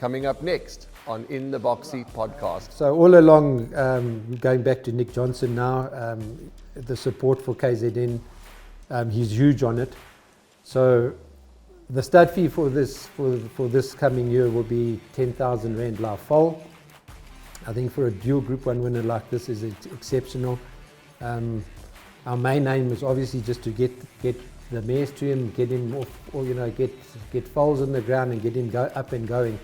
coming up next on In the Box Seat podcast. So all along, going back to Nick Johnson now, the support for KZN, he's huge on it. So the stud fee for this coming year will be 10,000 Rand live foal. I think for a dual Group 1 winner like this is exceptional. Our main aim is obviously just to get the mares to him, get him off, or get foals on the ground and get him up and going.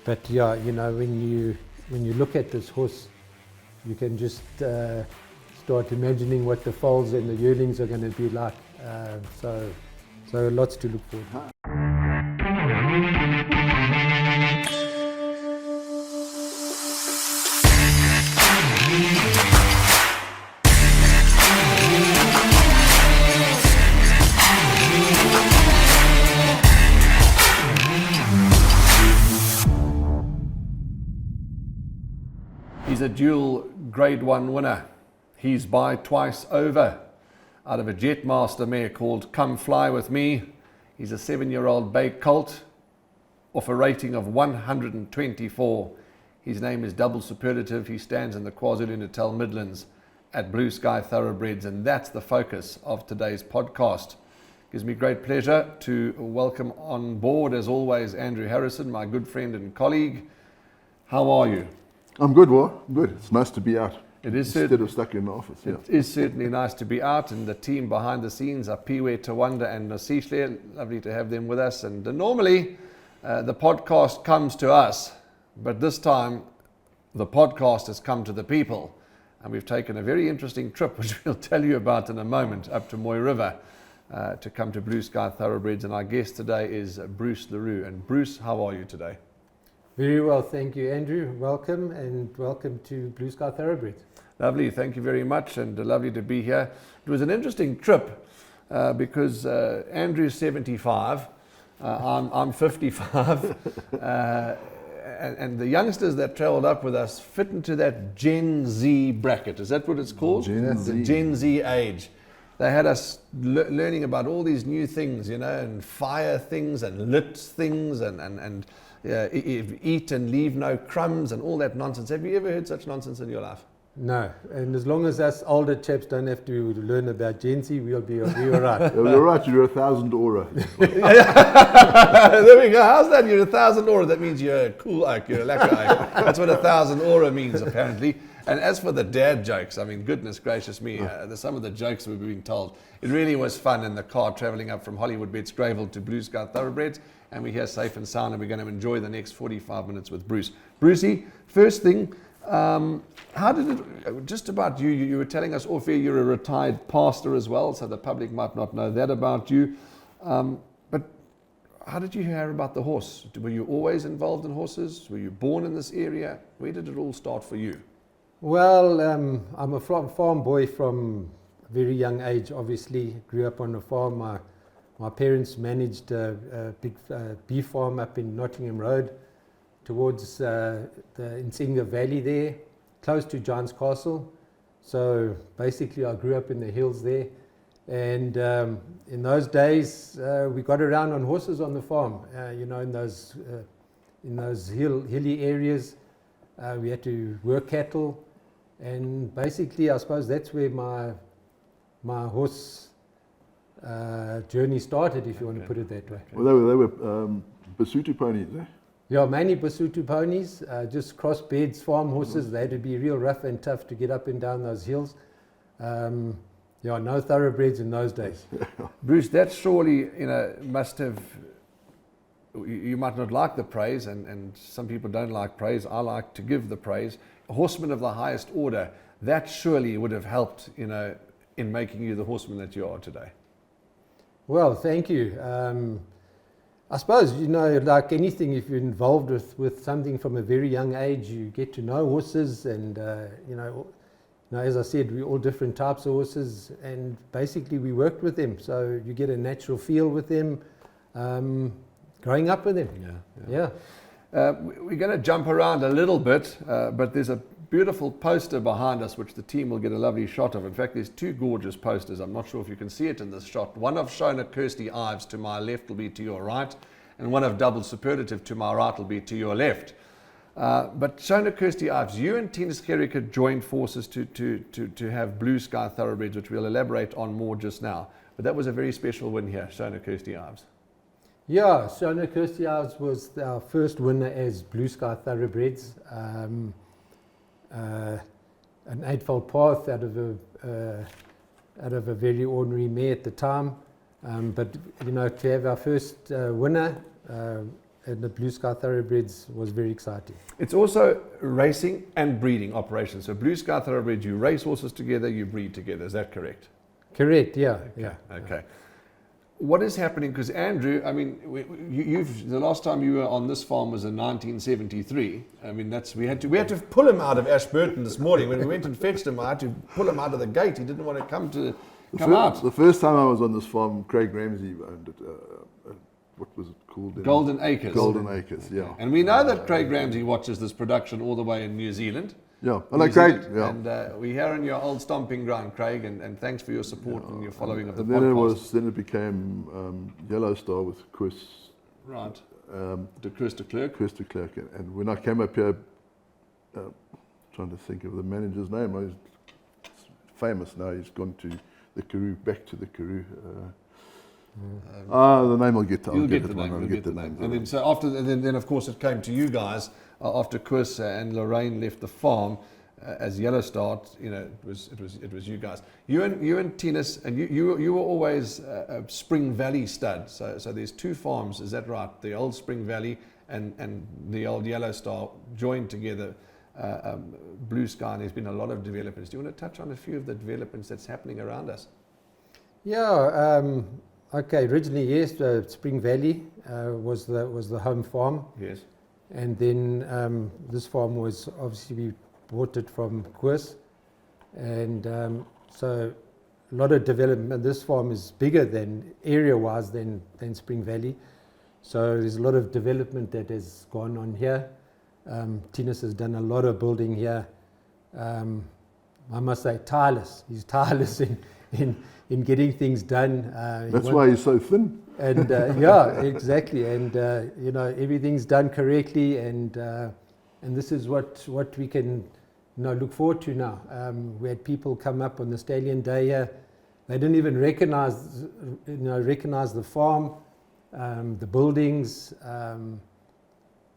But yeah, when you look at this horse, you can just start imagining what the foals and the yearlings are going to be like. So lots to look forward to. He's a dual Grade 1 winner. He's by twice over out of a Jetmaster mare called Come Fly With Me. He's a 7-year-old bay colt off a rating of 124. His name is Double Superlative. He stands in the KwaZulu-Natal Midlands at Blue Sky Thoroughbreds, and that's the focus of today's podcast. Gives me great pleasure to welcome on board, as always, Andrew Harrison, my good friend and colleague. How are you? I'm good, War. I'm good. It's nice to be out. It is instead of stuck in the office. Yeah. It is certainly nice to be out, and the team behind the scenes are Piwe Tawanda and Nosishle. Lovely to have them with us. And normally the podcast comes to us, but this time the podcast has come to the people, and we've taken a very interesting trip, which we'll tell you about in a moment, up to Moy River to come to Blue Sky Thoroughbreds. And our guest today is Bruce Le Roux. And Bruce, how are you today? Very well, thank you, Andrew. Welcome, and welcome to Blue Sky Thoroughbreds. Lovely, thank you very much, and lovely to be here. It was an interesting trip because Andrew's 75, I'm 55, and the youngsters that travelled up with us fit into that Gen Z bracket. Is that what it's called? The Gen Z age. They had us learning about all these new things, and fire things and lit things and eat and leave no crumbs and all that nonsense. Have you ever heard such nonsense in your life? No, and as long as us older chaps don't have to learn about Gen Z, we'll be all right. You're right, you're 1,000 aura. There we go. How's that? You're 1,000 aura. That means you're a cool oak, you're a lacquer oak. That's what 1,000 aura means, apparently. And as for the dad jokes, I mean, goodness gracious me, some of the jokes we were being told, it really was fun in the car travelling up from Hollywood Bets Gravel to Blue Sky Thoroughbreds, and we're here safe and sound, and we're going to enjoy the next 45 minutes with Bruce. Brucey, first thing, how did it, just about you, you were telling us off air you're a retired pastor as well, so the public might not know that about you, but how did you hear about the horse? Were you always involved in horses? Were you born in this area? Where did it all start for you? Well, I'm a farm boy from a very young age, obviously. Grew up on a farm. My parents managed a big beef farm up in Nottingham Road towards the Insinga Valley there, close to Giant's Castle. So basically I grew up in the hills there. And in those days, we got around on horses on the farm, in those hilly areas. We had to work cattle. And basically, I suppose that's where my horse journey started, if you want to put it that way. Well, they were Basotho ponies, eh? Yeah, mainly Basotho ponies, just crossbeds, farm horses. They had to be real rough and tough to get up and down those hills. No thoroughbreds in those days. Bruce, that surely, must have, you might not like the praise, and some people don't like praise. I like to give the praise. Horseman of the highest order, that surely would have helped, in making you the horseman that you are today. Well, thank you. I suppose, like anything, if you're involved with something from a very young age, you get to know horses, and as I said, we're all different types of horses, and basically we worked with them, so you get a natural feel with them, growing up with them. Yeah. We're going to jump around a little bit, but there's a beautiful poster behind us, which the team will get a lovely shot of. In fact, there's two gorgeous posters. I'm not sure if you can see it in this shot. One of Shona Kirsty Ives to my left will be to your right, and one of double superlative to my right will be to your left. But Shona Kirsty Ives, you and Tinus Gericke joined forces to have Blue Sky Thoroughbreds, which we'll elaborate on more just now. But that was a very special win here, Shona Kirsty Ives. Yeah, Shona Kirsty Ives was our first winner as Blue Sky Thoroughbreds. An 8-fold path out of a very ordinary mare at the time. But you know, to have our first winner and the Blue Sky Thoroughbreds was very exciting. It's also racing and breeding operations. So Blue Sky Thoroughbreds, you race horses together, you breed together. Is that correct? Correct, yeah. Okay. Yeah. Okay. What is happening? Because Andrew, I mean, the last time you were on this farm was in 1973. I mean, we had to pull him out of Ashburton this morning when we went and fetched him. I had to pull him out of the gate. He didn't want to come out. The first time I was on this farm, Craig Ramsey owned it. What was it called? Golden Acres. Golden Acres, yeah. And we know that Craig Ramsey watches this production all the way in New Zealand. Yeah, hello Craig. Yeah. And we're here on your old stomping ground, Craig, and thanks for your support and your following of the and podcast. Then it became Yellow Star with Chris. Right. De Chris de Klerk. Chris de Klerk. And when I came up here, trying to think of the manager's name, he's famous now. He's gone to the Karoo, back to the Karoo. The name I'll get. You'll get the name. And then, so after, then of course it came to you guys after Chris and Lorraine left the farm as Yellow Star. You know, it was you guys. You and Tinus, and you were always a Spring Valley stud. So there's two farms. Is that right? The old Spring Valley and the old Yellow Star joined together. Blue Sky, and there's been a lot of developments. Do you want to touch on a few of the developments that's happening around us? Yeah. Okay. Originally, yes, Spring Valley was the home farm. Yes. And then this farm was obviously we bought it from Koos, and so a lot of development. This farm is bigger than area-wise than Spring Valley, so there's a lot of development that has gone on here. Tinus has done a lot of building here. I must say, tireless. He's tireless in getting things done. That's why he's so thin. And yeah, exactly. And you know, everything's done correctly, and this is what we can look forward to now. We had people come up on the Stallion Day here. They didn't even recognize the farm, the buildings.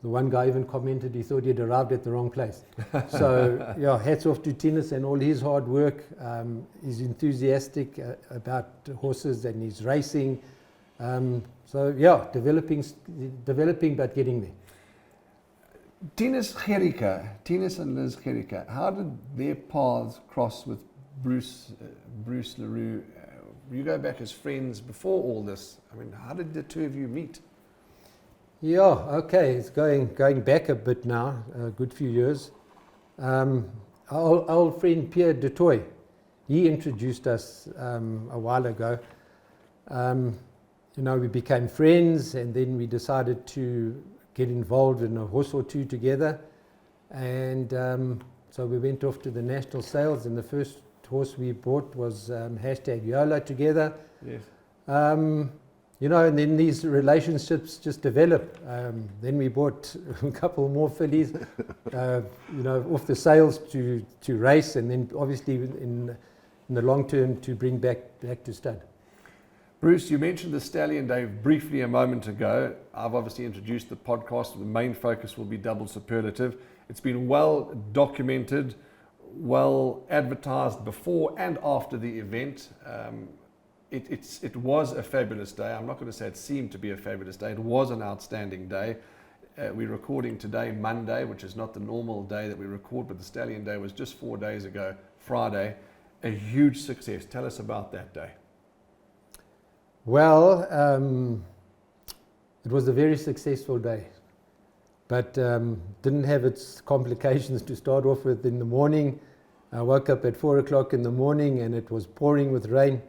The one guy even commented he thought he'd arrived at the wrong place. So yeah, hats off to Tinus and all his hard work. He's enthusiastic about horses and he's racing. So yeah, developing but getting there. Tinus and Liz Gericke, how did their paths cross with Bruce Le Roux? You go back as friends before all this. I mean, how did the two of you meet? Yeah, okay, it's going back a bit now, a good few years. Our old friend Pierre Dutoy, he introduced us a while ago. We became friends, and then we decided to get involved in a horse or two together. And so we went off to the national sales, and the first horse we bought was #YOLO together. Yes. And then these relationships just develop. Then we bought a couple more fillies, off the sales to race, and then obviously in the long term to bring back to stud. Bruce, you mentioned the Stallion Day briefly a moment ago. I've obviously introduced the podcast. The main focus will be double superlative. It's been well documented, well advertised before and after the event. It was a fabulous day. I'm not going to say it seemed to be a fabulous day. It was an outstanding day. We're recording today, Monday, which is not the normal day that we record, but the Stallion Day was just 4 days ago, Friday. A huge success. Tell us about that day. Well, it was a very successful day, but didn't have its complications to start off with. In the morning, I woke up at 4 o'clock in the morning and it was pouring with rain.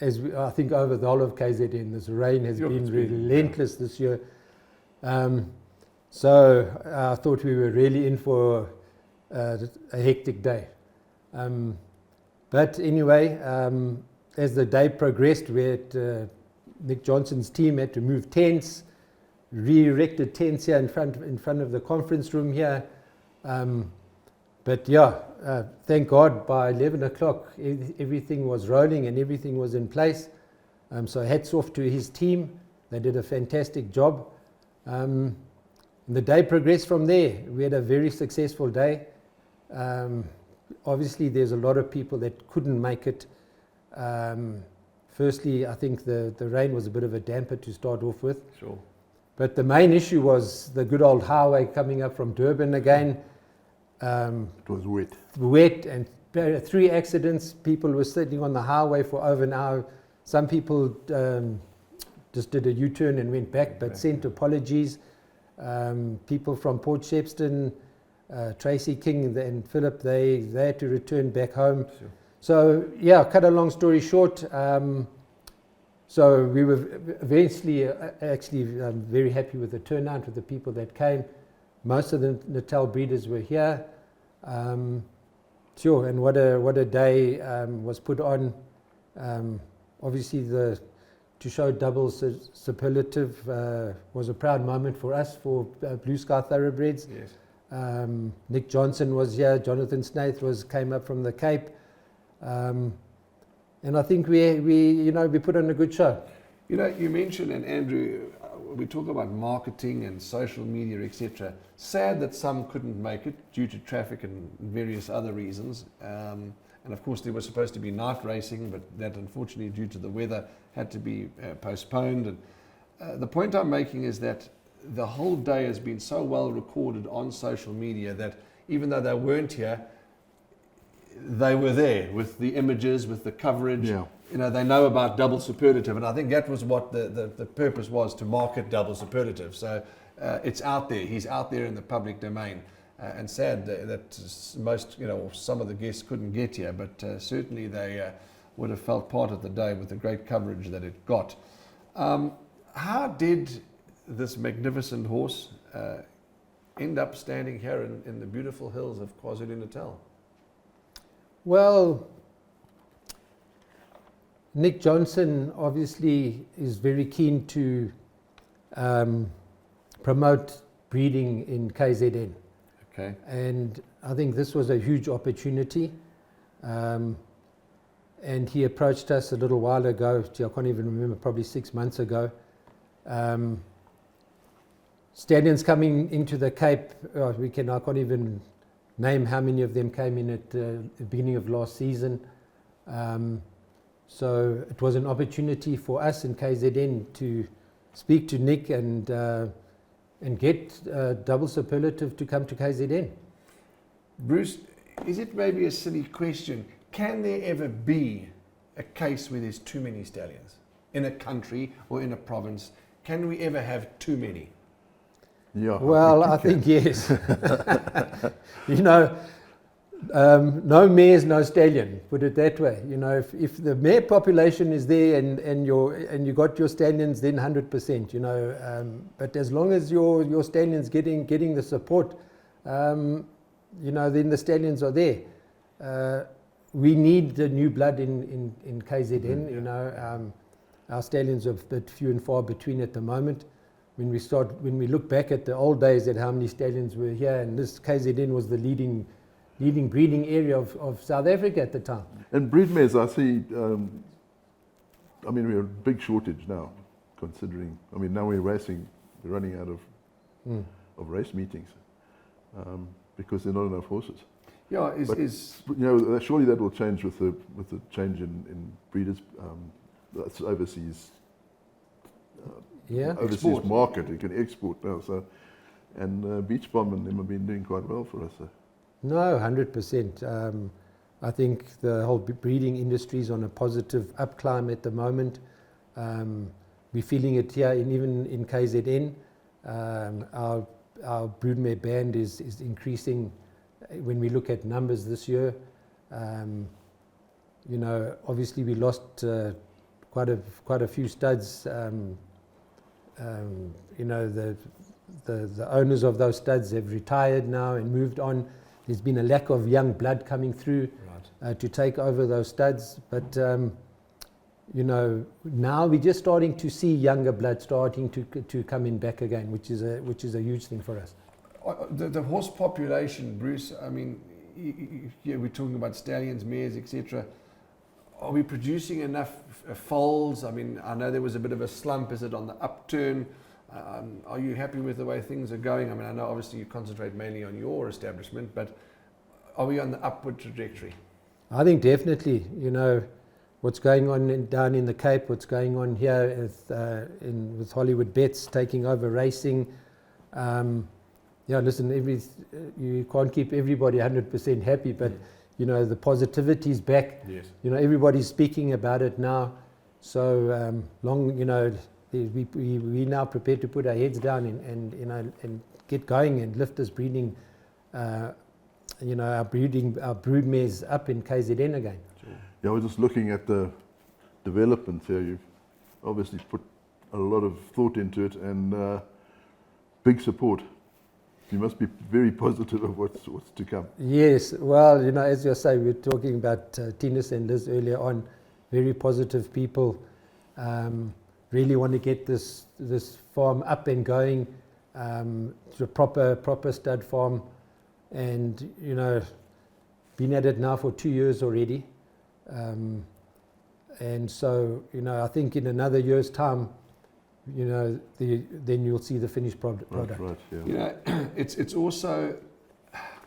I think over the whole of KZN, this rain has been relentless this year. So I thought we were really in for a hectic day. But anyway, as the day progressed, we had Nick Johnson's team had to move tents. re-erected tents here in front of the conference room here. But yeah, thank God by 11 o'clock everything was rolling and everything was in place. So hats off to his team. They did a fantastic job. And the day progressed from there. We had a very successful day. Obviously, there's a lot of people that couldn't make it. Firstly, I think the rain was a bit of a damper to start off with. Sure. But the main issue was the good old highway coming up from Durban again. It was wet. Wet and 3 accidents. People were sitting on the highway for over an hour. Some people just did a U-turn and went back, but sent apologies. People from Port Shepstone, Tracy King and Philip, they had to return back home. Sure. So yeah, cut a long story short, so we were eventually actually very happy with the turnout of the people that came. Most of the Natal breeders were here. Sure, and what a day was put on. Obviously, to show double superlative was a proud moment for us, for Blue Sky Thoroughbreds. Yes. Nick Johnson was here. Jonathan Snaith came up from the Cape, and I think we put on a good show. You know, you mentioned, and Andrew, we talk about marketing and social media, etc. Sad that some couldn't make it due to traffic and various other reasons. And of course, there was supposed to be night racing, but that unfortunately, due to the weather, had to be postponed. And the point I'm making is that the whole day has been so well recorded on social media that even though they weren't here, they were there with the images, with the coverage. Yeah. You know, they know about double superlative, and I think that was what the purpose was, to market double superlative. So it's out there. He's out there in the public domain. And sad that most, some of the guests couldn't get here, but certainly they would have felt part of the day with the great coverage that it got. How did this magnificent horse end up standing here in the beautiful hills of KwaZulu-Natal? Well, Nick Johnson obviously is very keen to promote breeding in KZN. Okay. And I think this was a huge opportunity. And he approached us a little while ago, I can't even remember, probably 6 months ago. Stallions coming into the Cape, I can't even name how many of them came in at the beginning of last season. So it was an opportunity for us in KZN to speak to Nick and get double superlative to come to KZN. Bruce, is it maybe a silly question? Can there ever be a case where there's too many stallions in a country or in a province? Can we ever have too many? Yeah. Well, I think yes. No mares, no stallion. Put it that way. If the mare population is there and you got your stallions, then 100%. But as long as your stallions getting the support, then the stallions are there. We need the new blood in KZN. Mm-hmm. Our stallions are a bit few and far between at the moment. When we look back at the old days at how many stallions were here, and this KZN was the leading breeding area of South Africa at the time. And breed mares, I see, we're a big shortage now, considering, now we're running out of race meetings because there are not enough horses. Yeah, surely that will change with the change in breeders, that's overseas. Overseas market, you can export now. So, and Beach Bomb and them have been doing quite well for us. So. No, 100%. I think the whole breeding industry is on a positive upclimb at the moment. We're feeling it here, even in KZN. Our broodmare band is increasing when we look at numbers this year. Obviously we lost quite a few studs. The owners of those studs have retired now and moved on. There's been a lack of young blood coming through to take over those studs. But you know, now we're just starting to see younger blood starting to come in back again, which is a huge thing for us. The horse population, Bruce, I mean, yeah, we're talking about stallions, mares, etc. Are we producing enough foals? I mean, I know there was a bit of a slump. Is it on the upturn? Are you happy with the way things are going? I mean, I know obviously you concentrate mainly on your establishment, but are we on the upward trajectory? I think definitely, you know, what's going on down in the Cape, what's going on here with Hollywood Bets taking over racing. Yeah, listen, you can't keep everybody 100% happy, but you know, the positivity's back. Yes. You know, everybody's speaking about it now. So you know, we now prepared to put our heads down and you know, and get going and lift this breeding. You know, our brood mares up in KZN again. Yeah, we're just looking at the development here. You've obviously put a lot of thought into it and big support. You must be very positive of what's to come. Yes, well, you know, as you say, we were talking about Tinus and Liz earlier on. Very positive people. Really want to get this farm up and going to a proper stud farm, and you know, been at it now for 2 years already. And so, you know, I think in another year's time, you know, then you'll see the finished product. Right, yeah. You know, it's also,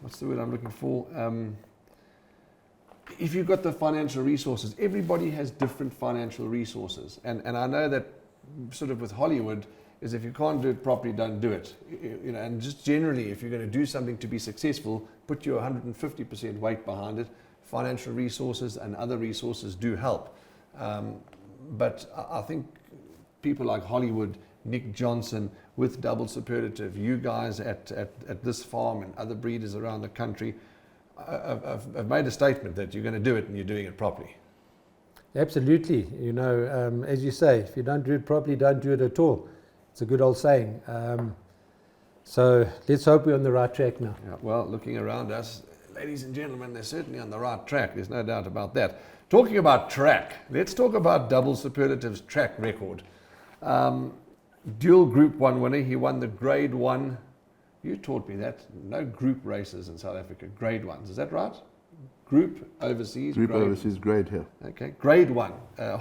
what's the word I'm looking for? If you've got the financial resources, everybody has different financial resources. And I know that sort of with Hollywood is if you can't do it properly, don't do it. You know, and just generally, if you're going to do something to be successful, put your 150% weight behind it. Financial resources and other resources do help. But I think people like Hollywood, Nick Johnson with Double Superlative, you guys at this farm and other breeders around the country have made a statement that you're going to do it and you're doing it properly. Absolutely. You know, as you say, if you don't do it properly, don't do it at all. It's a good old saying. So let's hope we're on the right track now. Yeah, well, looking around us, ladies and gentlemen, they're certainly on the right track. There's no doubt about that. Talking about track, let's talk about Double Superlative's track record. Dual Group 1 winner. He won the Grade 1. You taught me that. No group races in South Africa. Grade 1s. Is that right? Group overseas. Group overseas grade here. Okay. Grade 1.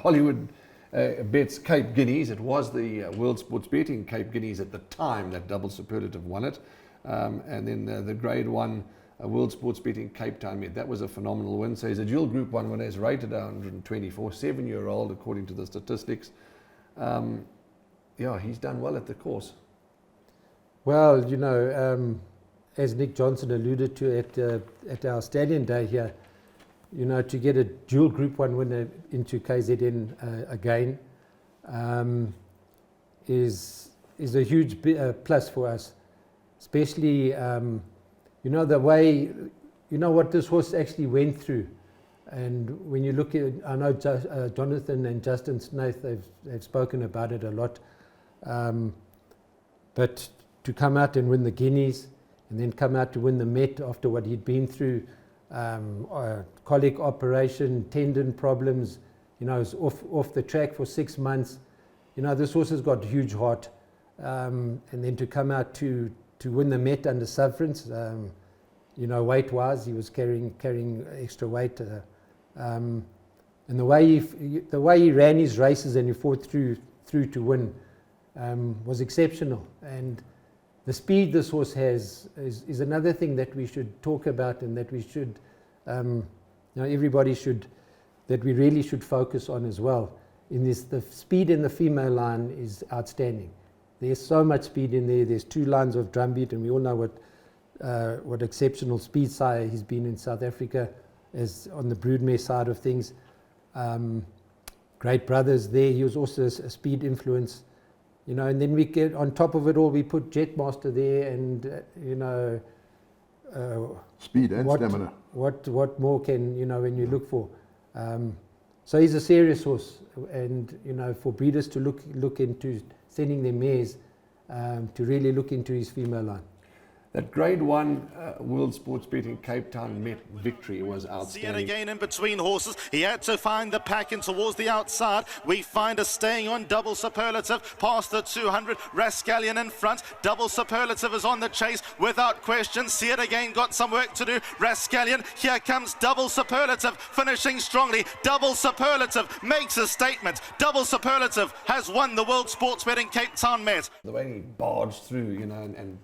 Hollywood Bets Cape Guineas. It was the World Sports Betting Cape Guineas at the time that Double Superlative won it. And then the Grade 1 World Sports Betting Cape Town Met. That was a phenomenal win. So he's a dual Group 1 winner. He's rated 124, 7-year-old according to the statistics. Yeah, he's done well at the course. Well, you know, as Nick Johnson alluded to at our Stallion Day here, you know, to get a dual Group 1 winner into KZN again is a huge plus for us, especially, you know, the way, you know, what this horse actually went through. And when you look at, I know Jonathan and Justin Snaith, they've spoken about it a lot, but to come out and win the Guineas and then come out to win the Met after what he'd been through, colic operation, tendon problems, you know, was off the track for 6 months. You know, this horse has got huge heart, and then to come out to win the Met under sufferance, you know, weight-wise, he was carrying extra weight. And the way he ran his races and he fought through to win was exceptional. And the speed this horse has is another thing that we should talk about, and that we should, you know, everybody should, that we really should focus on as well. In this, the speed in the female line is outstanding. There's so much speed in there. There's 2 lines of drumbeat, and we all know what exceptional speed sire he's been in South Africa, as on the broodmare side of things. Great brothers there. He was also a speed influence, you know. And then we get on top of it all, we put Jetmaster there, and you know, speed and stamina. What more can, you know, when you look for? So he's a serious horse, and you know, for breeders to look into sending their mares, to really look into his female line. That Grade 1 World Sports Betting Cape Town Met victory was See it outstanding. again in between horses. He had to find the pack in towards the outside. We find a staying on double Superlative past the 200. Stallion in front. Double Superlative is on the chase without question. See it again, got some work to do. Stallion, here comes double Superlative finishing strongly. Double Superlative makes a statement. Double Superlative has won the World Sports Betting Cape Town Met. The way he barged through, and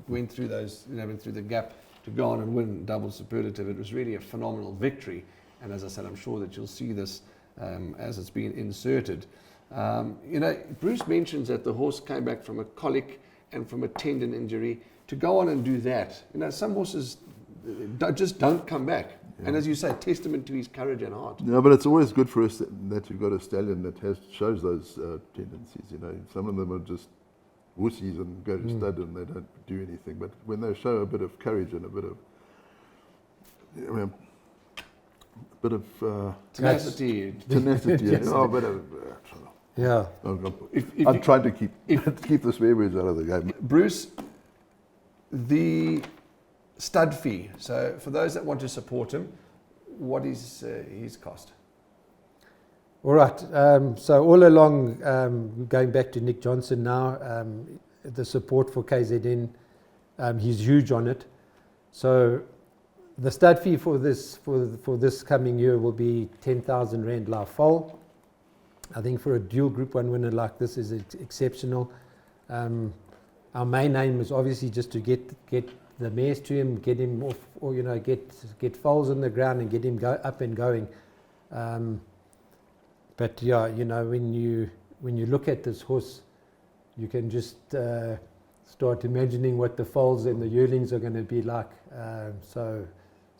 went through those, went through the gap to go on and win double Superlative, it was really a phenomenal victory. And as I said, I'm sure that you'll see this as it's been inserted. Bruce mentions that the horse came back from a colic and from a tendon injury. To go on and do that, some horses just don't come back. Yeah. And as you say, testament to his courage and heart. No, but it's always good for us that you've got a stallion that shows those tendencies. Some of them are just wussies and go to stud and they don't do anything. But when they show a bit of courage and a bit of tenacity, a bit of. Yeah. I'm trying to keep the swear words out of the game. Bruce, the stud fee. So for those that want to support him, what is his cost? All right. So all along, going back to Nick Johnson now, the support for KZN, he's huge on it. So the stud fee for this coming year will be 10,000 Rand live foal. I think for a dual Group 1 winner like this is exceptional. Our main aim is obviously just to get the mares to him, get him off, or get foals on the ground and get him up and going. But yeah, when you look at this horse, you can just start imagining what the foals and the yearlings are going to be like. So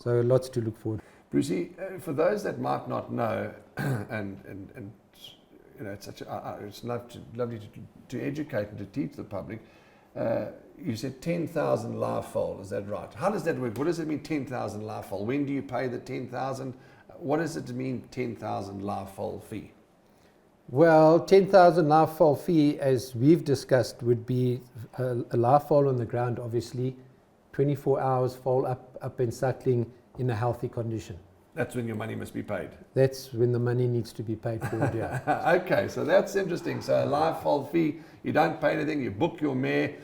lots to look forward. Brucey, for those that might not know, and it's lovely to educate and to teach the public. You said 10,000 live foal, is that right? How does that work? What does it mean 10,000 live foal? When do you pay the 10,000? What does it mean 10,000 live foal fee? Well, 10,000 live foal fee, as we've discussed, would be a live foal on the ground, obviously, 24 hours foal up and suckling in a healthy condition. That's when your money must be paid. That's when the money needs to be paid for, yeah. Okay, so that's interesting. So a live foal fee, you don't pay anything, you book your mare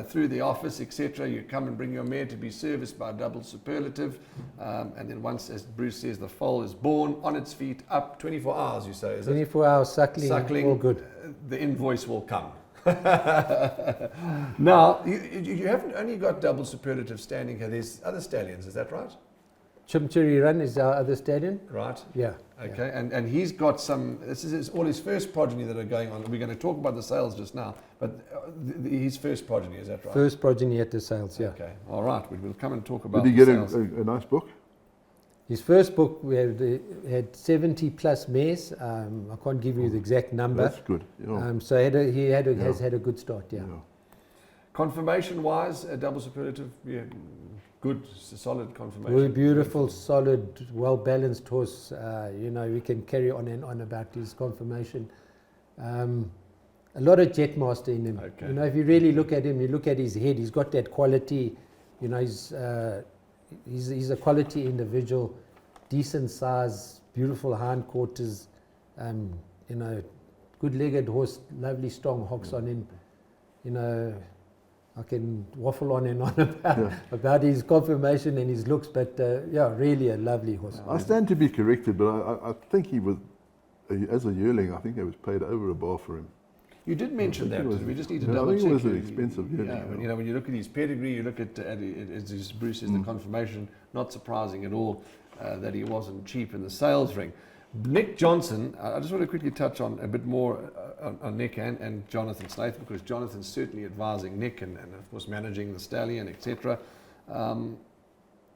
through the office, etc. You come and bring your mare to be serviced by double Superlative. And then once, as Bruce says, the foal is born, on its feet, up 24 hours, you say, is 24 hours suckling, all good. The invoice will come. Now, you haven't only got double Superlative standing here, there's other stallions, is that right? Chimchiri Run is our other stallion. Right. Yeah. Okay, yeah. And he's got some, this is all his first progeny that are going on. We're going to talk about the sales just now, but his first progeny, is that right? First progeny at the sales, yeah. Okay, all right, we'll come and talk about Did he the get sales. a nice book? His first book, we had 70 plus mares. I can't give you the exact number. That's good. Yeah. So has had a good start, yeah. Confirmation-wise, a double Superlative, yeah, good, solid confirmation. Very beautiful, solid, well-balanced horse. We can carry on and on about his confirmation. A lot of Jetmaster in him. Okay. If you really look at him, you look at his head, he's got that quality. He's a quality individual, decent size, beautiful hindquarters, good-legged horse, lovely strong hocks on him. I can waffle on and on about his confirmation and his looks, but really a lovely horse. I stand to be corrected, but I think he was, as a yearling, I think it was paid over a bar for him. You did mention that. We just need to double check. I think it was an expensive yearling. When you look at his pedigree, you look at as Bruce says, the confirmation. Not surprising at all that he wasn't cheap in the sales ring. Nick Johnson, I just want to quickly touch on a bit more on Nick and Jonathan Snaith, because Jonathan's certainly advising Nick and of course managing the Stallion, etc.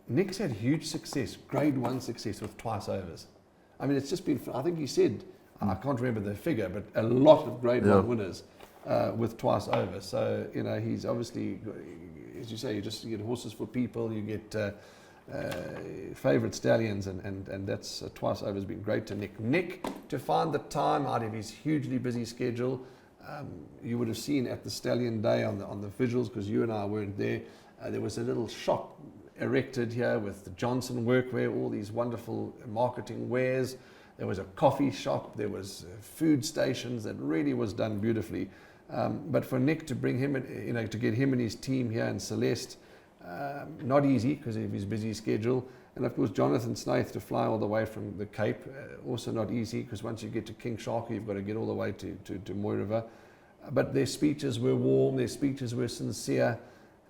Nick's had huge success, Grade 1 success with twice overs. I mean, it's just been, I think he said, I can't remember the figure, but a lot of Grade 1 winners with twice over. So, he's obviously, as you say, you get horses for people, you get favourite stallions, and that's twice over has been great to Nick. Nick, to find the time out of his hugely busy schedule, you would have seen at the Stallion Day on the visuals, because you and I weren't there, There was a little shop erected here with the Johnson workwear, all these wonderful marketing wares. There was a coffee shop, there was food stations. That really was done beautifully. But for Nick to bring him, to get him and his team here in Celeste, not easy because of his busy schedule. And of course, Jonathan Snaith to fly all the way from the Cape, also not easy because once you get to King Shark, you've got to get all the way to Mooi River. But their speeches were warm, their speeches were sincere,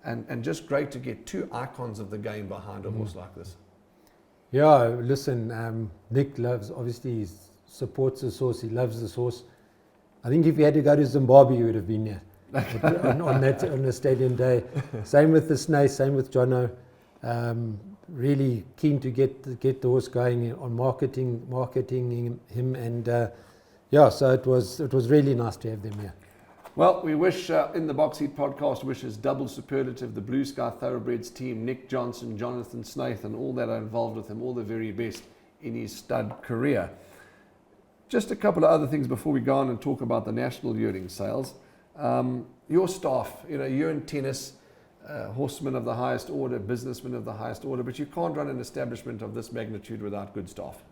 and just great to get two icons of the game behind a horse like this. Yeah, listen, Nick obviously he supports this horse, he loves this horse. I think if he had to go to Zimbabwe, he would have been here on the Stallion day. Same with the Snaith, same with Jono. Really keen to get the horse going on marketing him, and so it was really nice to have them here. Well, we wish in the Box Seat podcast wishes Double Superlative, the Blue Sky Thoroughbreds team, Nick Johnson, Jonathan Snaith, and all that are involved with him, all the very best in his stud career. Just a couple of other things before we go on and talk about the national yearling sales. Your staff, you're in tennis. Horsemen of the highest order, businessmen of the highest order, but you can't run an establishment of this magnitude without good staff.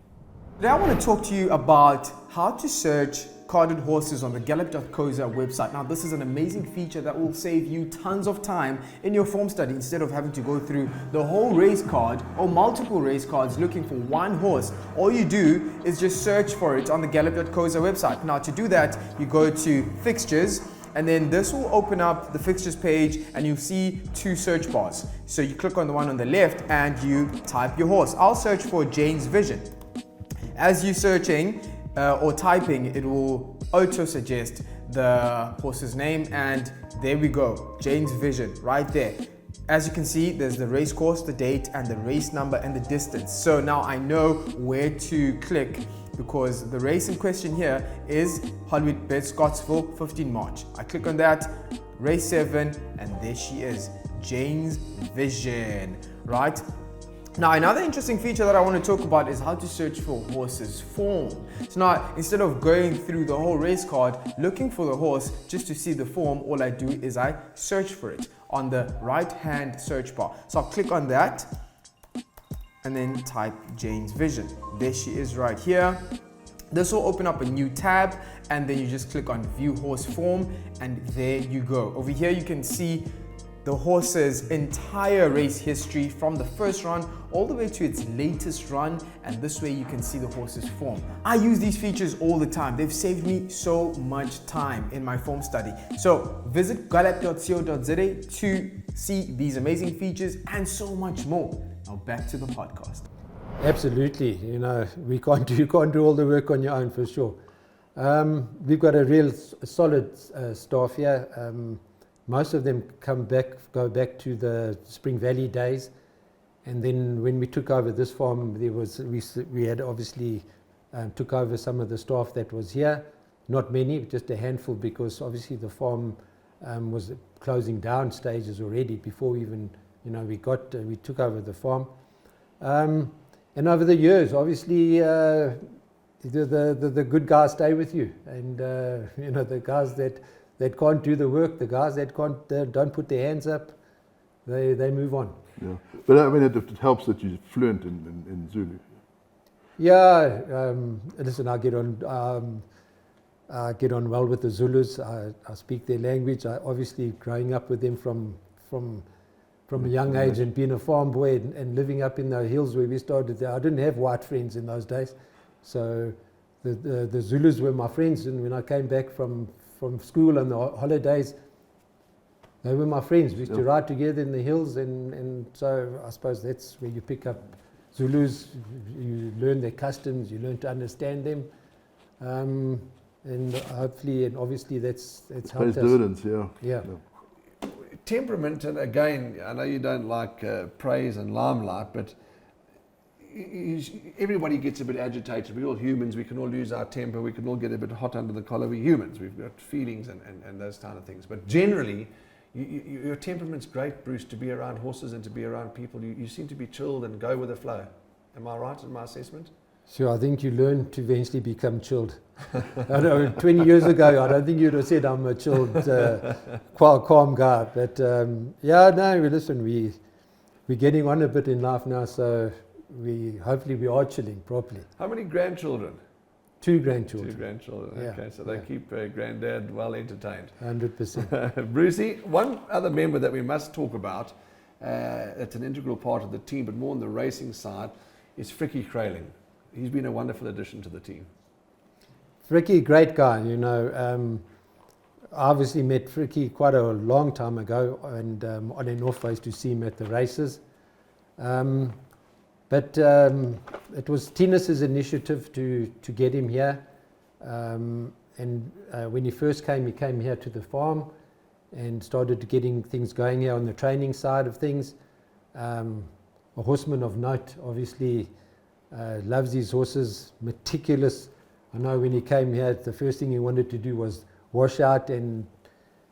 Today I want to talk to you about how to search carded horses on the gallop.coza website. Now this is an amazing feature that will save you tons of time in your form study instead of having to go through the whole race card or multiple race cards looking for one horse. All you do is just search for it on the gallop.coza website. Now to do that, you go to fixtures, and then this will open up the fixtures page and you'll see two search bars. So you click on the one on the left and you type your horse. I'll search for Jane's Vision. As you're searching or typing, it will auto suggest the horse's name, and there we go, Jane's Vision right there. As you can see, there's the race course, the date, and the race number and the distance. So now I know where to click, because the race in question here is Hollywood Bet Scottsville, 15 March. I click on that, race 7, and there she is, Jane's Vision, right? Now, another interesting feature that I want to talk about is how to search for horse's form. So now, instead of going through the whole race card, looking for the horse just to see the form, all I do is I search for it on the right-hand search bar. So I'll click on that and then type Jane's Vision. There she is right here. This will open up a new tab, and then you just click on View Horse Form, and there you go. Over here you can see the horse's entire race history from the first run all the way to its latest run, and this way you can see the horse's form. I use these features all the time. They've saved me so much time in my form study. So visit gallop.co.za to see these amazing features and so much more. Now back to the podcast. Absolutely, we can't do all the work on your own for sure. We've got a real solid staff here. Most of them go back to the Spring Valley days, and then when we took over this farm, we had obviously took over some of the staff that was here. Not many, just a handful, because obviously the farm was closing down stages already before we even we took over the farm. And over the years, obviously, the good guys stay with you, and the guys that can't do the work, the guys that don't put their hands up, they move on. Yeah, but I mean, it helps that you're fluent in Zulu. Yeah, listen, I get on well with the Zulus. I speak their language. I obviously growing up with them from a young age and being a farm boy and living up in the hills where we started. I didn't have white friends in those days, so the Zulus were my friends. And when I came back from school on the holidays, they were my friends. We used to ride together in the hills, and so I suppose that's where you pick up Zulus. You learn their customs, you learn to understand them, and hopefully and obviously that's helped pays us. dividends, Yeah. Temperament, and again, I know you don't like praise and limelight, but everybody gets a bit agitated. We're all humans. We can all lose our temper. We can all get a bit hot under the collar. We're humans. We've got feelings and those kind of things. But generally, your temperament's great, Bruce, to be around horses and to be around people. You seem to be chilled and go with the flow. Am I right in my assessment? Sure, I think you learn to eventually become chilled. I know 20 years ago, I don't think you'd have said I'm a chilled, calm guy. But yeah, no, listen, we're getting on a bit in life now, so hopefully we are chilling properly. How many grandchildren? 2 grandchildren. 2 grandchildren. Yeah, Okay, so they yeah. keep Granddad well entertained. 100%. Brucey, one other member that we must talk about, it's an integral part of the team, but more on the racing side, is Frikkie Kraling. He's been a wonderful addition to the team. Frikkie, great guy, you know. I obviously met Frikkie quite a long time ago, and on and off I used to see him at the races. But it was Tinus's initiative to get him here. And when he first came, he came here to the farm and started getting things going here on the training side of things. A horseman of note, obviously, loves his horses, meticulous. I know when he came here, the first thing he wanted to do was wash out and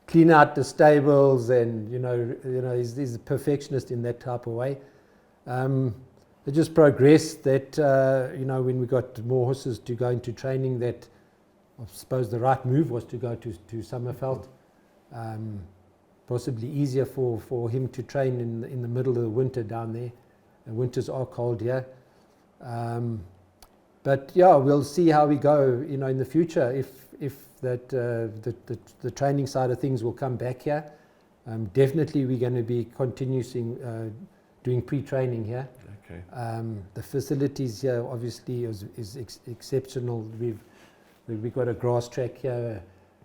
clean out the stables, and you know, he's a perfectionist in that type of way. It just progressed that you know, when we got more horses to go into training, that I suppose the right move was to go to Summerveld. Possibly easier for him to train in the middle of the winter down there. And winters are cold here. But yeah, we'll see how we go, you know, in the future. If that the training side of things will come back here. Definitely, we're going to be continuing doing pre-training here. Okay. The facilities here obviously is exceptional. We've got a grass track here,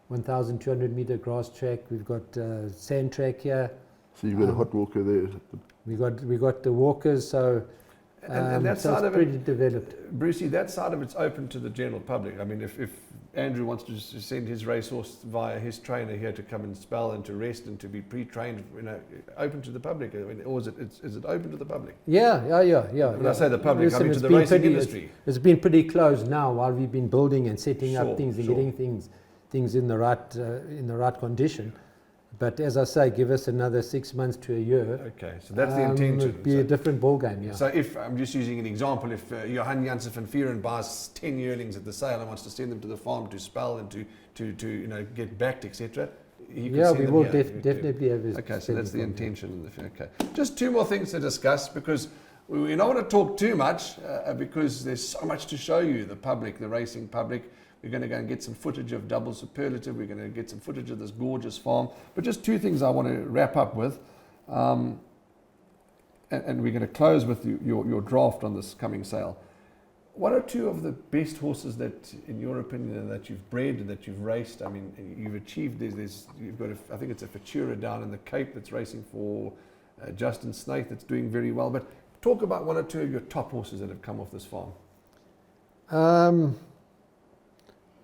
1,200 meter grass track. We've got sand track here. So you've got a hot walker there. We got the walkers, so. And that so side it's of pretty it, developed. Brucey, that side of it's open to the general public. I mean, if Andrew wants to just send his racehorse via his trainer here to come and spell and to rest and to be pre-trained, you know, open to the public, I mean, or is it open to the public? Yeah. When I say the public, I mean it's to the been racing pretty- industry. It's been pretty closed now while we've been building and setting Sure, up things and sure. getting things in the right condition. But as I say, give us another 6 months to a year. Okay, so that's the intention. It'd be a different ball game, yeah. So if, I'm just using an example, if Johan Janssen van Vieren buys 10 yearlings at the sale and wants to send them to the farm to spell and to you know, get backed, etc., he could Yeah, send we them will here. definitely have a Okay, so that's the sending intention in the okay. Just 2 more things to discuss, because we don't want to talk too much because there's so much to show you, the public, the racing public. We're going to go and get some footage of Double Superlative. We're going to get some footage of this gorgeous farm. But just 2 things I want to wrap up with. And we're going to close with your draft on this coming sale. What are 2 of the best horses that, in your opinion, that you've bred and that you've raced? I mean, you've achieved, you've got, I think it's a Futura down in the Cape that's racing for Justin Snaith that's doing very well. But talk about 1 or 2 of your top horses that have come off this farm.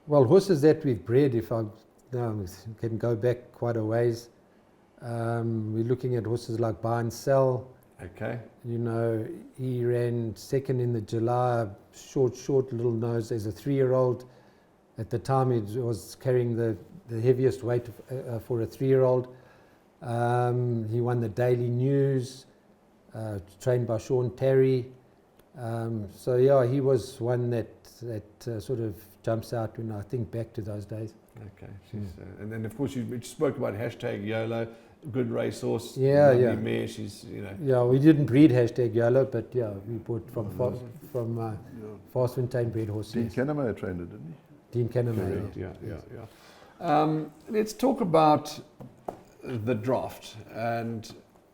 Well, horses that we've bred, if I can go back quite a ways, we're looking at horses like Buy and Sell. Okay. You know, he ran second in the July, short little nose as a 3-year-old. At the time, he was carrying the heaviest weight for a 3-year-old. He won the Daily News, trained by Sean Terry. So yeah, he was one that sort of jumps out when I think back to those days. Okay. And then of course you spoke about #YOLO, good racehorse. Yeah, lovely yeah. mare. She's, you know. Yeah, we didn't breed #YOLO, but yeah, we bought from Fastfontein bred horses. Dean Cannemeyer trained it, didn't Dean Cannemeyer. Correct. Yeah. Let's talk about the draft and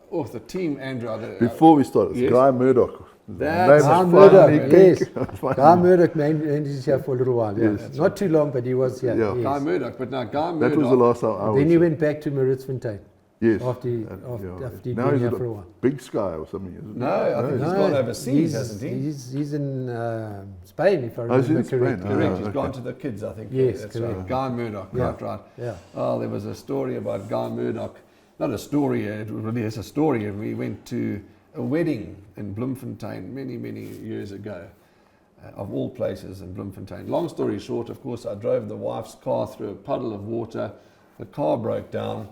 the team, Andrew. he? Before we start, it's Yes. Guy Murdoch. That's Guy Name is Murdoch, finally yes. pink. Guy Murdoch was here for a little while. Yeah. Yes. Not too long, but he was here. Yeah. Yes. Guy Murdoch, but now Guy Murdoch. That was the last time I was. Then he went back to Maritzfontein Yes. after he'd Now been he's here at for a while. Big Sky or something, isn't No, I think he's gone overseas, hasn't he? He's in Spain, if I Oh, he's remember in Spain. correctly. Correct, Ah, he's okay. gone to the kids, I think. Yes, That's correct. right. Guy Murdoch, Yeah. right. Yeah. Oh, there was a story about Guy Murdoch. Not a story, it really is a story. And we went to a wedding in Bloemfontein many years ago, of all places in Bloemfontein. Long story short, of course, I drove the wife's car through a puddle of water. The car broke down,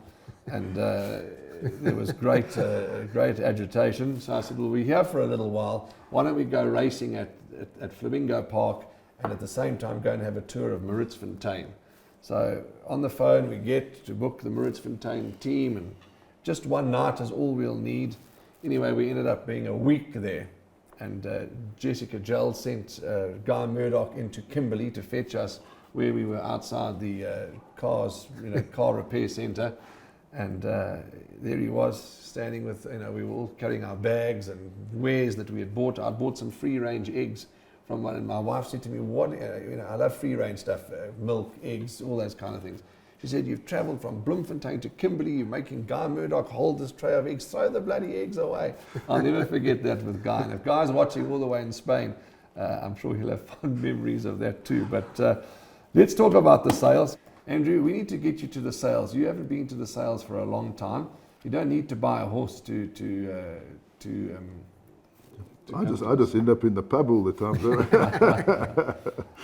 and there was great agitation. So I said, well, we're here for a little while. Why don't we go racing at at Flamingo Park, and at the same time go and have a tour of Maritzfontein. So on the phone we get to book the Maritzfontein team, and just one night is all we'll need. Anyway, we ended up being a week there, and Jessica Gell sent Guy Murdoch into Kimberley to fetch us where we were outside the car repair centre. And there he was, standing with, we were all carrying our bags and wares that we had bought. I'd bought some free-range eggs from one, and my wife said to me, I love free-range stuff, milk, eggs, all those kind of things. She said, you've travelled from Bloemfontein to Kimberley, you're making Guy Murdoch hold this tray of eggs, throw the bloody eggs away. I'll never forget that with Guy. And if Guy's watching all the way in Spain, I'm sure he'll have fond memories of that too. But let's talk about the sales. Andrew, we need to get you to the sales. You haven't been to the sales for a long time. You don't need to buy a horse to I just end up in the pub all the time.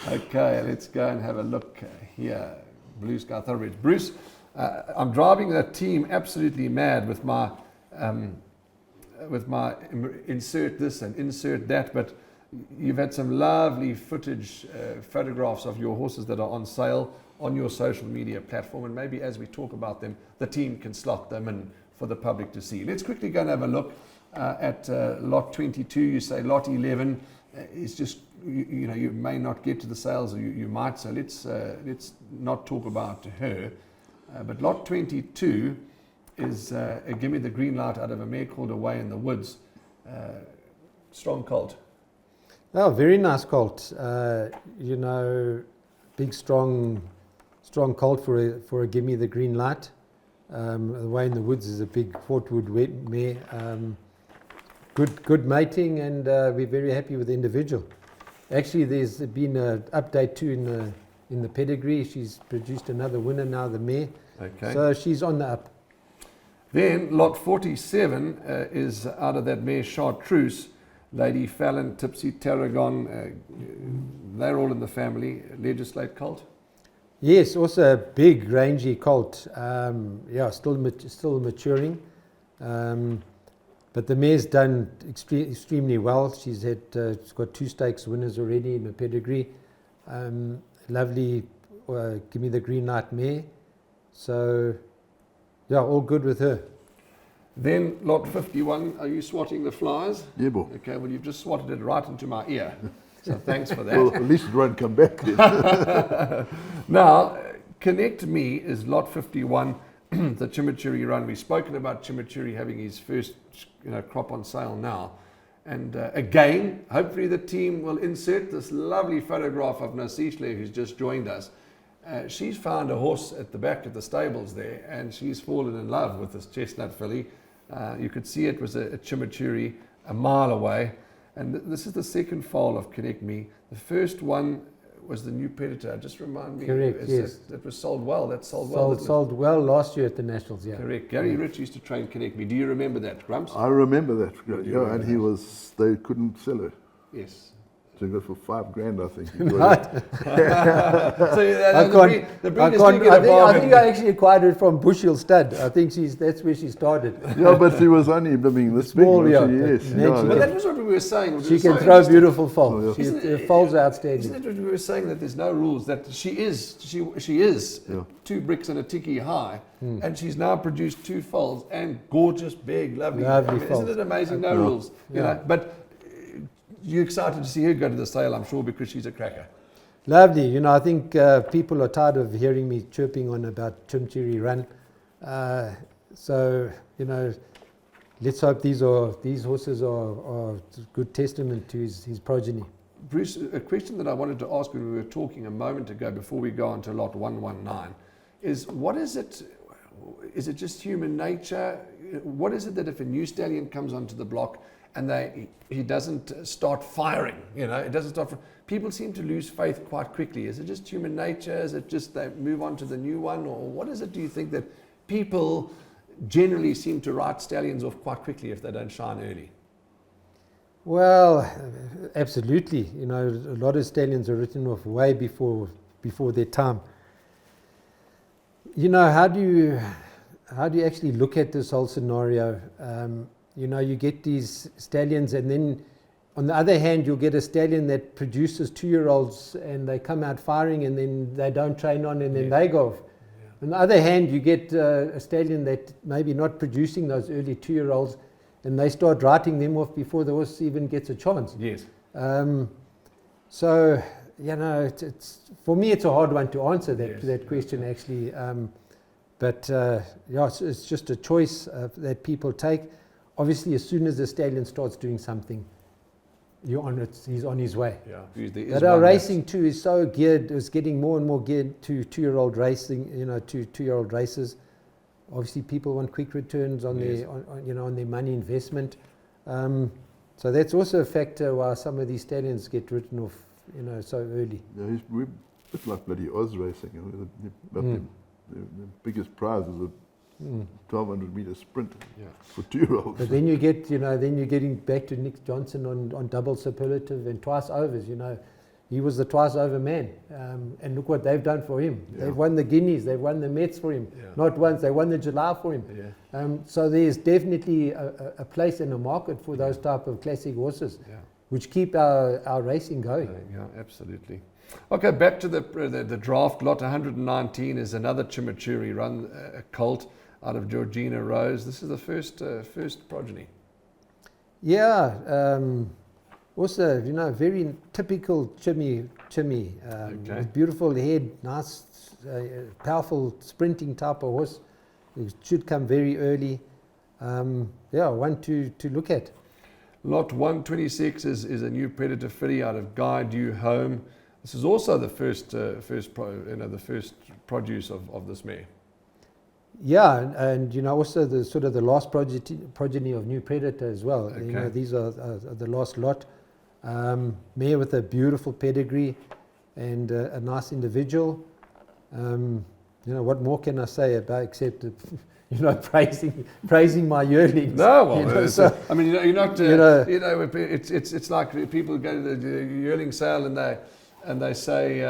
Okay, let's go and have a look here. Blue Sky Thoroughbreds. Bruce, I'm driving that team absolutely mad with my insert this and insert that, but you've had some lovely footage, photographs of your horses that are on sale on your social media platform, and maybe as we talk about them, the team can slot them in for the public to see. Let's quickly go and have a look at lot 22. You say lot 11 is just, you may not get to the sales, or you might, so let's not talk about her. But lot 22 is give me the green light out of a mare called Away in the Woods. Strong colt. Oh, very nice colt. Big, strong colt for a give me the green light. Away in the Woods is a big Fortwood mare. Good mating, and we're very happy with the individual. Actually, there's been an update too in the pedigree. She's produced another winner now, the mare. Okay. So she's on the up. Then lot 47 is out of that mare Chartreuse. Lady Fallon, Tipsy, Tarragon, they're all in the family. Legislate colt. Yes, also a big rangy colt. Still maturing. But the mare's done extremely well. She's got 2 stakes winners already in the pedigree. Lovely, give me the green light mare. So, all good with her. Then lot 51, are you swatting the flies? Yeah, boy. Okay, well you've just swatted it right into my ear. So thanks for that. Well, at least it won't come back then. Now, Connect Me is lot 51, the Chimichurri run. We've spoken about Chimichurri having his first crop on sale now. And again, hopefully the team will insert this lovely photograph of Nasishle, who's just joined us. She's found a horse at the back of the stables there, and she's fallen in love with this chestnut filly. You could see it was a Chimichurri a mile away. And this is the second foal of Connect Me. The first one was the new Predator. Just remind me. Correct, yes. That was sold well. That sold well. Sold well last year at the Nationals, yeah. Correct. Gary Rich used to train Connect Me. Do you remember that, Grumps? I remember that. remember And that? they couldn't sell her. Yes. So he got for $5,000, I think. Right. So the breeders do get a I bargain. think I actually acquired it from Bushhill Stud. I think that's where she started. Yeah, but she was only this Small, big. yeah, wasn't she? but Yes. then Yeah, she- But yeah. that was what we were saying. which She was can so throw interesting. beautiful foals. Oh, yeah. Her foals are Isn't outstanding. it what we were saying, that there's no rules, that she is Yeah. 2 bricks and a tikkie high, and she's now produced 2 foals and gorgeous, big, lovely. Lovely isn't foals. it amazing? No Yeah. rules. But you're excited to see her go to the sale, I'm sure, because she's a cracker. Lovely. I think people are tired of hearing me chirping on about Chimichurri Run. Let's hope these horses are good testament to his progeny. Bruce, a question that I wanted to ask when we were talking a moment ago before we go on to lot 119 is, what is it? Is it just human nature? What is it that if a new stallion comes onto the block and he doesn't start firing, it doesn't start, people seem to lose faith quite quickly. Is it just human nature? Is it just they move on to the new one? Or what is it, do you think, that people generally seem to write stallions off quite quickly if they don't shine early? Well, absolutely. A lot of stallions are written off way before their time. How do you actually look at this whole scenario? You get these stallions, and then on the other hand, you'll get a stallion that produces 2-year-olds and they come out firing and then they don't train on and then they go off. On the other hand, you get a stallion that maybe not producing those early 2-year-olds and they start writing them off before the horse even gets a chance. Yes. So, it's for me, it's a hard one to answer that question actually. But it's just a choice that people take. Obviously, as soon as the stallion starts doing something, you're on it. He's on his way. Yeah. But our racing too is so geared. It's getting more and more geared to 2-year-old racing. To 2-year-old races. Obviously, people want quick returns on on their money investment. So that's also a factor why some of these stallions get written off, so early. Yeah, we're a bit like bloody Oz racing. The biggest prize is a 1,200-meter sprint for 2-year-olds. But then you get, then you're getting back to Nick Johnson on double superlative and twice overs. He was the twice over man, and look what they've done for him. Yeah. They've won the Guineas, they've won the Mets for him. Not once, they won the July for him. So there's definitely a place and a market for those type of classic horses, which keep our racing going. Yeah, absolutely. Okay, back to the draft. Lot 119 is another Chimichurri run, a colt out of Georgina Rose. This is the first progeny. Yeah, also, very typical Chimmy. With beautiful head, nice, powerful sprinting type of horse. It should come very early. One to look at. Lot 126 is a new Predator filly out of Guy Du Home. This is also the first produce of this mare. Yeah, and also the sort of the last progeny of New Predator as well. Okay. These are the last lot. Mare with a beautiful pedigree and a nice individual. What more can I say about except praising my yearlings? No, well, you're not. It's like people go to the yearling sale and they say,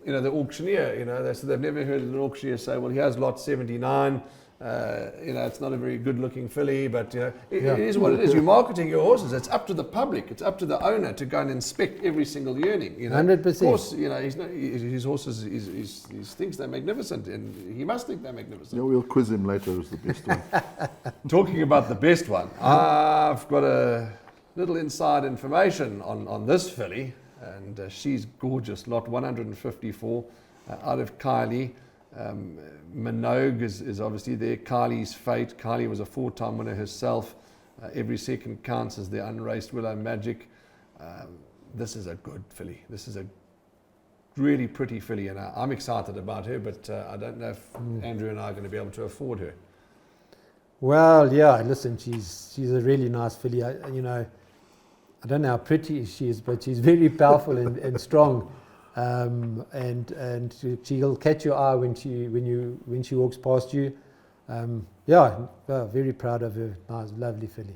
the auctioneer, they say they've never heard an auctioneer say, well, here's lot 79. It's not a very good-looking filly, but it is what it is. You're marketing your horses. It's up to the public. It's up to the owner to go and inspect every single yearling. 100%. Of course, his horses, he thinks they're magnificent, and he must think they're magnificent. Yeah, we'll quiz him later as the best one. Talking about the best one, I've got a little inside information on this filly, and she's gorgeous. Lot 154 out of Kylie. Minogue is obviously there. Kylie's Fate. Kylie was a 4-time winner herself. Every second counts as the unraced Willow Magic. This is a good filly. This is a really pretty filly, and I'm excited about her, but I don't know if Andrew and I are going to be able to afford her. Well, yeah, listen, she's a really nice filly. I don't know how pretty she is, but she's very powerful and strong. And she'll catch your eye when she walks past you. Very proud of her. Nice, lovely filly.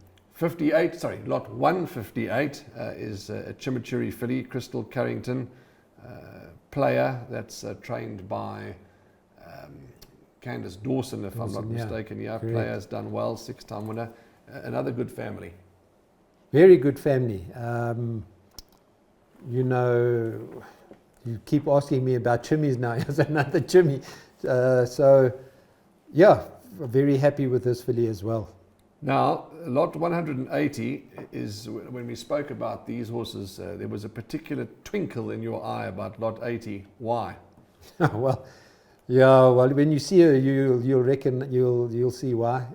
Lot 158 is a Chimichurri filly, Crystal Carrington, player that's trained by Candace Dawson, if I'm not mistaken. Yeah, correct. Player's done well, 6-time winner. Another good family. Very good family. You keep asking me about chimmies now. There's another chimmy. Very happy with this filly as well. Now, lot 180 is, when we spoke about these horses, there was a particular twinkle in your eye about lot 80. Why? When you see her, you'll see why.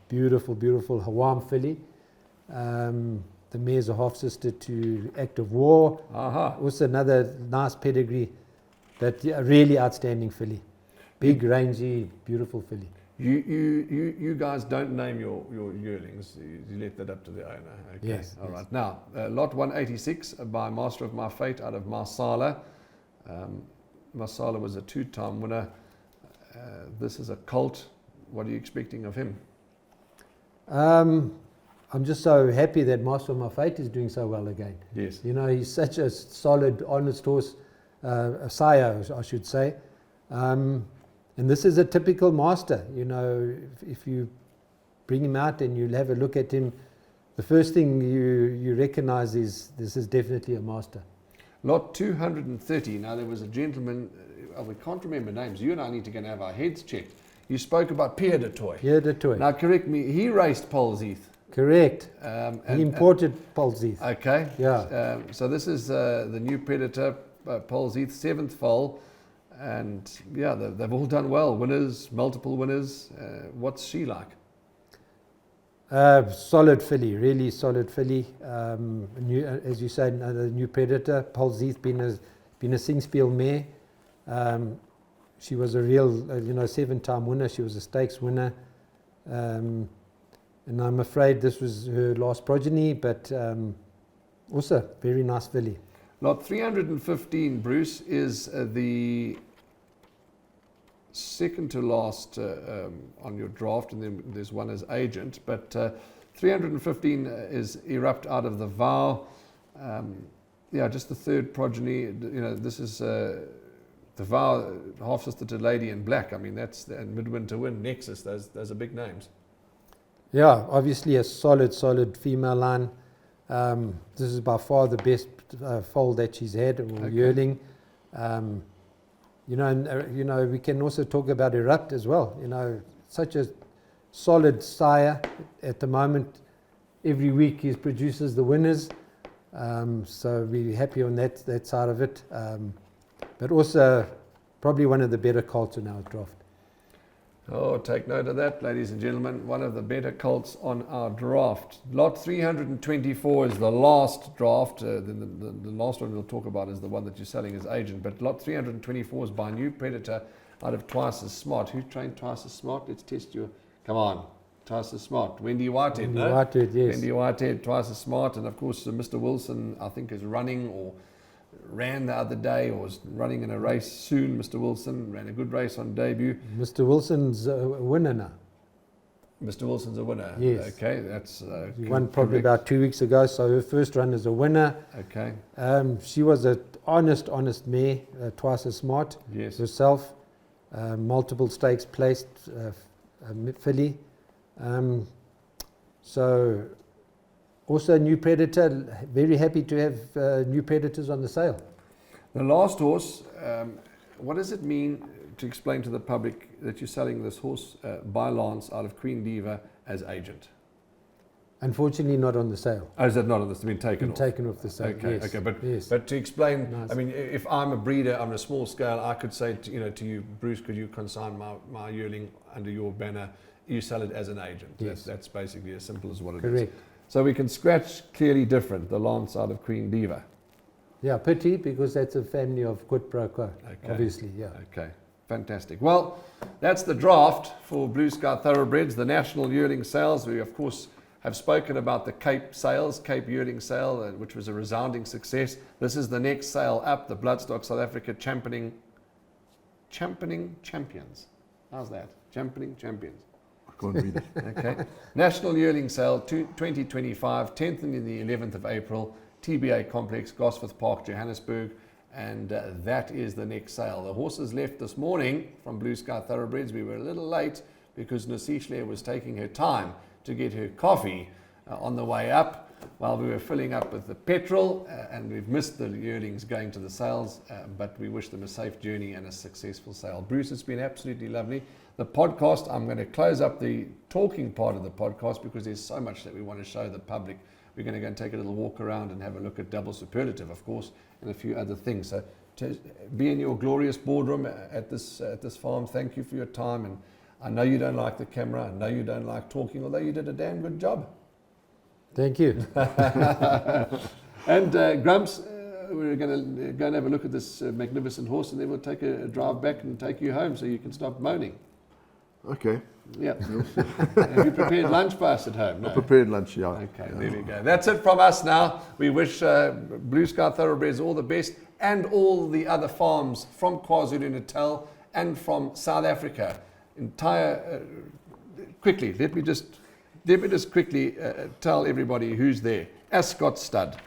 Beautiful Hawam filly. The mare's a half-sister to Act of War. Also another nice pedigree, but really outstanding filly. Big, rangy, beautiful filly. You guys don't name your yearlings. You let that up to the owner. Okay. Yes. All right. Now, lot 186 by Master of My Fate out of Marsala. Marsala was a 2-time winner. This is a colt. What are you expecting of him? I'm just so happy that Master of My Fate is doing so well again. Yes. He's such a solid, honest horse, a sire, I should say. And this is a typical master. If you bring him out and you'll have a look at him, the first thing you recognize is this is definitely a master. Lot 230. Now, there was a gentleman, we can't remember names. You and I need to go and have our heads checked. You spoke about Pierre de Toy. Pierre de Toy. Now, correct me, he raced Polsheath. Correct. And He imported Polsheath. Okay. Yeah. So this is the new Predator, Polsheath, 7th foal. And yeah, they've all done well. Winners, multiple winners. What's she like? Solid filly, really solid filly. New, as you said, another new Predator. Polsheath been a Singspiel mare. She was a real, 7-time winner. She was a stakes winner. And I'm afraid this was her last progeny, but also very nice filly. Lot 315, Bruce, is the second to last on your draft, and then there's one as agent. But 315 is Erupt out of the Vow. Just the third progeny. This is the Vow, half sister to Lady in Black. I mean, that's and Midwinter Win, Nexus. Those are big names. Yeah, obviously a solid female line. This is by far the best foal that she's had, or yearling. We can also talk about Erupt as well. Such a solid sire at the moment. Every week he produces the winners. So we're happy on that side of it. But also probably one of the better colts in our draft. Oh, take note of that, ladies and gentlemen. One of the better colts on our draft. Lot 324 is the last draft. The last one we'll talk about is the one that you're selling as agent. But lot 324 is by New Predator out of Twice as Smart. Who trained Twice as Smart? Let's test you. Come on. Twice as Smart. Wendy Whitehead, no? Whitehead, yes. Wendy Whitehead, Twice as Smart. And of course, Mr. Wilson, I think, is running or ran the other day or was running in a race soon. Mr. Wilson ran a good race on debut. Mr. Wilson's a winner now. Mr. Wilson's a winner. Yes. Okay, that's he won probably about 2 weeks ago, so her first run is a winner. Okay. She was an honest mare, Twice as Smart. Yes. Herself. Multiple stakes placed, filly. So also New Predator, very happy to have New Predators on the sale. The last horse, what does it mean to explain to the public that you're selling this horse by Lance out of Queen Diva as agent? Unfortunately not on the sale. Oh, is that not on this? It's been taken off? Taken off the sale, Okay, yes. okay, Yes. but to explain, Nice. I mean, if I'm a breeder on a small scale, I could say to you, Bruce, could you consign my yearling under your banner? You sell it as an agent. Yes. That's basically as simple as what it is. Correct. So we can scratch clearly different, the Lance out of Queen Diva. Yeah, pity, because that's a family of quid pro quo, Okay. obviously, yeah. Okay, fantastic. Well, that's the draft for Blue Sky Thoroughbreds, the national yearling sales. We, of course, have spoken about the Cape sales, Cape yearling sale, which was a resounding success. This is the next sale up, the Bloodstock South Africa championing champions. How's that? Championing champions. I can't read it. Okay. National Yearling Sale 2025, 10th and the 11th of April, TBA Complex, Gosforth Park, Johannesburg, and that is the next sale. The horses left this morning from Blue Sky Thoroughbreds. We were a little late because Nosishle was taking her time to get her coffee on the way up while we were filling up with the petrol, and we've missed the yearlings going to the sales, but we wish them a safe journey and a successful sale. Bruce, it's been absolutely lovely. The podcast, I'm going to close up the talking part of the podcast because there's so much that we want to show the public. We're going to go and take a little walk around and have a look at Double Superlative, of course, and a few other things. So to be in your glorious boardroom at this farm, thank you for your time. And I know you don't like the camera. I know you don't like talking, although you did a damn good job. Thank you. And Grumps, we're going to go and have a look at this magnificent horse, and then we'll take a drive back and take you home so you can stop moaning. Okay. Yeah. Have you prepared lunch for us at home? No. Prepared lunch, yeah. Okay, there we go. That's it from us now. We wish Blue Sky Thoroughbreds all the best, and all the other farms from KwaZulu-Natal and from South Africa. Quickly, let me just quickly tell everybody who's there. Ascot Stud,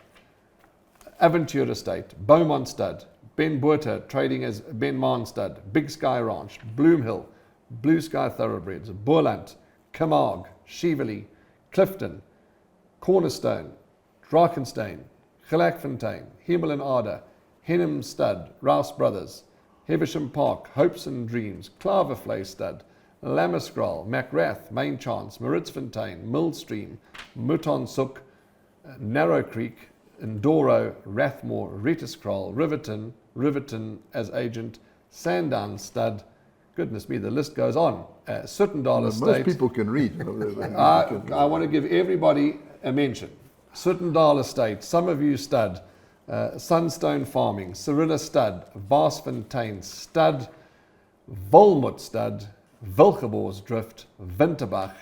Aventure Estate, Beaumont Stud, Ben Buerta trading as Ben Maan Stud, Big Sky Ranch, Bloomhill, Blue Sky Thoroughbreds, Boerland, Camargue, Cheveley, Clifton, Cornerstone, Drakenstein, Gelakfontein, Hemel and Arder, Henham Stud, Rouse Brothers, Heversham Park, Hopes and Dreams, Klavervlei Stud, Lammerskral, Macrath, Main Chance, Maritzfontein, Millstream, Mutonsuk, Narrow Creek, Indoro, Rathmore, Retterskral, Riverton as agent, Sandown Stud. Goodness me, the list goes on. Suttendal Most Estate. people can read. I want to give everybody a mention. Suttendal Estate, Some of You Stud, Sunstone Farming, Cyrilla Stud, Varsfontein Stud, Volmut Stud, Wilgeboorsdrift, Winterbach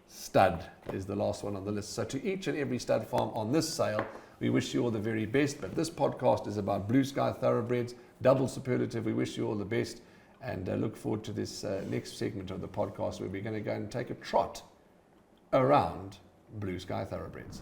Stud is the last one on the list. So to each and every stud farm on this sale, we wish you all the very best. But this podcast is about Blue Sky Thoroughbreds, double superlative. We wish you all the best and look forward to this next segment of the podcast where we're going to go and take a trot around Blue Sky Thoroughbreds.